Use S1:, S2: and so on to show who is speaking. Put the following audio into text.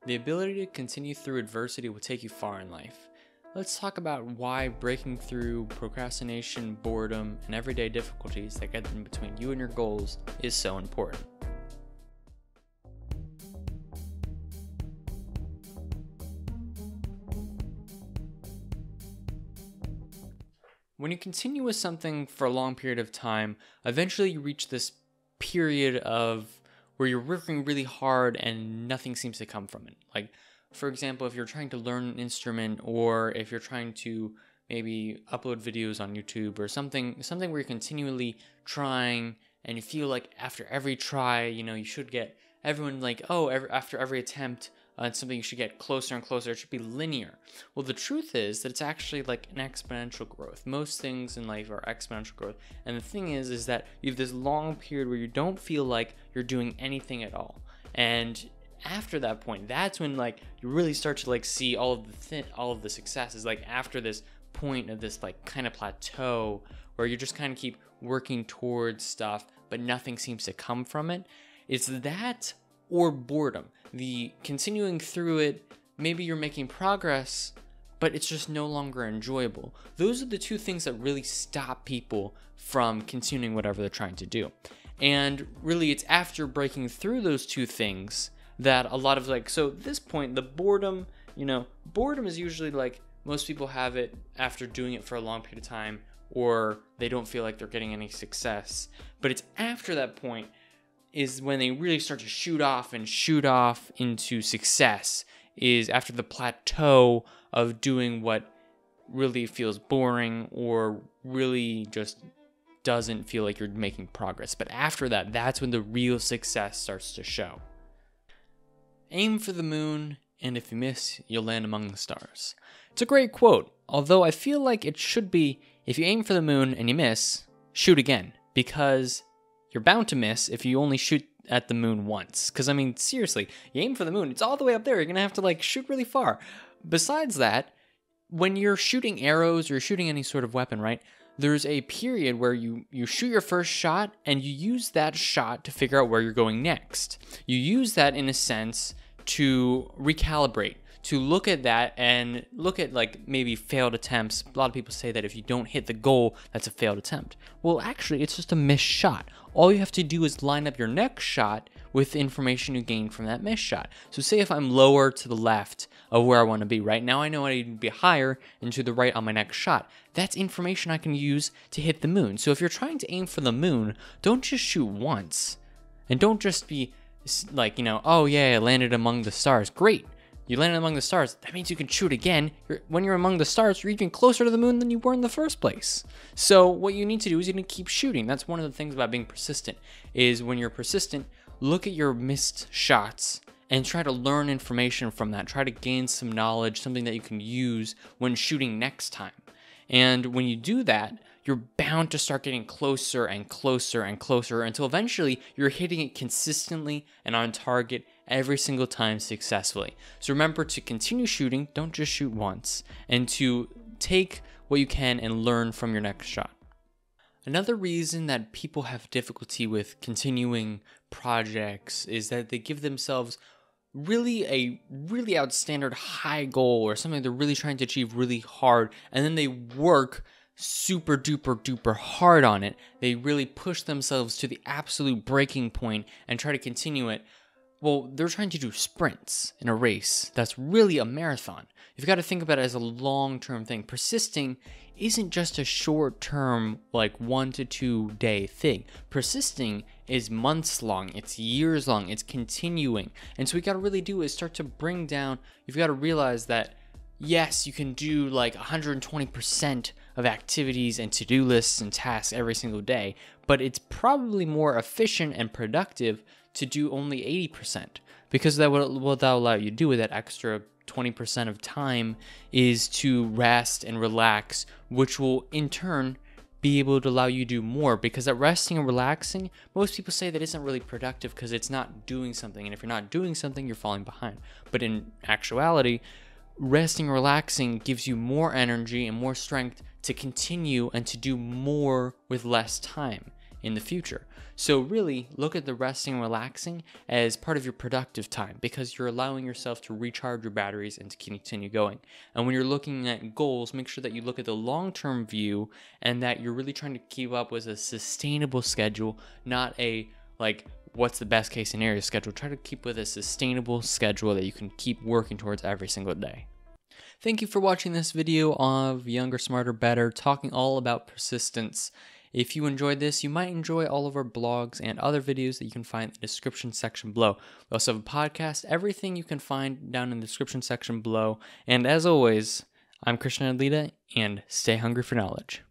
S1: The ability to continue through adversity will take you far in life. Let's talk about why breaking through procrastination, boredom, and everyday difficulties that get in between you and your goals is so important. When you continue with something for a long period of time, eventually you reach this period of where you're working really hard and nothing seems to come from it. Like, for example, if you're trying to learn an instrument, or if you're trying to maybe upload videos on YouTube or something where you're continually trying and you feel like after every try, you should get everyone like, after every attempt, it's something you should get closer and closer. It should be linear. Well, the truth is that it's actually like an exponential growth. Most things in life are exponential growth. And the thing is that you have this long period where you don't feel like you're doing anything at all. And after that point, that's when you really start to see all of the successes. Like after this point of this kind of plateau where you just kind of keep working towards stuff, but nothing seems to come from it. It's that or boredom. The continuing through it, maybe you're making progress, but it's just no longer enjoyable. Those are the two things that really stop people from continuing whatever they're trying to do. And really, it's after breaking through those two things that a lot of so at this point, the boredom is usually most people have it after doing it for a long period of time, or they don't feel like they're getting any success. But it's after that point is when they really start to shoot off into success, is after the plateau of doing what really feels boring or really just doesn't feel like you're making progress. But after that, that's when the real success starts to show. Aim for the moon, and if you miss, you'll land among the stars. It's a great quote, although I feel like it should be, if you aim for the moon and you miss, shoot again, because you're bound to miss if you only shoot at the moon once. Because, seriously, you aim for the moon, it's all the way up there. You're going to have to, shoot really far. Besides that, when you're shooting arrows or shooting any sort of weapon, right, there's a period where you shoot your first shot and you use that shot to figure out where you're going next. You use that, in a sense, to recalibrate, to look at that and look at maybe failed attempts. A lot of people say that if you don't hit the goal, that's a failed attempt. Well, actually, it's just a missed shot. All you have to do is line up your next shot with the information you gained from that missed shot. So say if I'm lower to the left of where I want to be, right now I know I need to be higher and to the right on my next shot. That's information I can use to hit the moon. So if you're trying to aim for the moon, don't just shoot once. And don't just be oh yeah, I landed among the stars. Great. You landed among the stars. That means you can shoot again. When you're among the stars, you're even closer to the moon than you were in the first place. So what you need to do is you need to keep shooting. That's one of the things about being persistent, is when you're persistent, look at your missed shots and try to learn information from that. Try to gain some knowledge, something that you can use when shooting next time. And when you do that, you're bound to start getting closer and closer and closer until eventually you're hitting it consistently and on target every single time successfully. So remember to continue shooting, don't just shoot once, and to take what you can and learn from your next shot. Another reason that people have difficulty with continuing projects is that they give themselves really outstanding high goal or something they're really trying to achieve really hard, and then they work super duper hard on it. They really push themselves to the absolute breaking point and try to continue it. Well, they're trying to do sprints in a race that's really a marathon. You've got to think about it as a long-term thing. Persisting isn't just a short-term, 1 to 2 day thing. Persisting is months long, it's years long, it's continuing. And so what you got to really do is start to bring down, you've got to realize that yes, you can do 120% of activities and to-do lists and tasks every single day, but it's probably more efficient and productive to do only 80%, because what that will allow you to do with that extra 20% of time is to rest and relax, which will in turn be able to allow you to do more, because that resting and relaxing, most people say that isn't really productive because it's not doing something, and if you're not doing something, you're falling behind. But in actuality, resting and relaxing gives you more energy and more strength to continue and to do more with less time. in the future. So really look at the resting and relaxing as part of your productive time, because you're allowing yourself to recharge your batteries and to continue going. And when you're looking at goals, make sure that you look at the long-term view and that you're really trying to keep up with a sustainable schedule, not a what's the best case scenario schedule. Try to keep with a sustainable schedule that you can keep working towards every single day. Thank you for watching this video of Younger, Smarter, Better, talking all about persistence. If you enjoyed this, you might enjoy all of our blogs and other videos that you can find in the description section below. We also have a podcast, everything you can find down in the description section below. And as always, I'm Christian Adlita, and stay hungry for knowledge.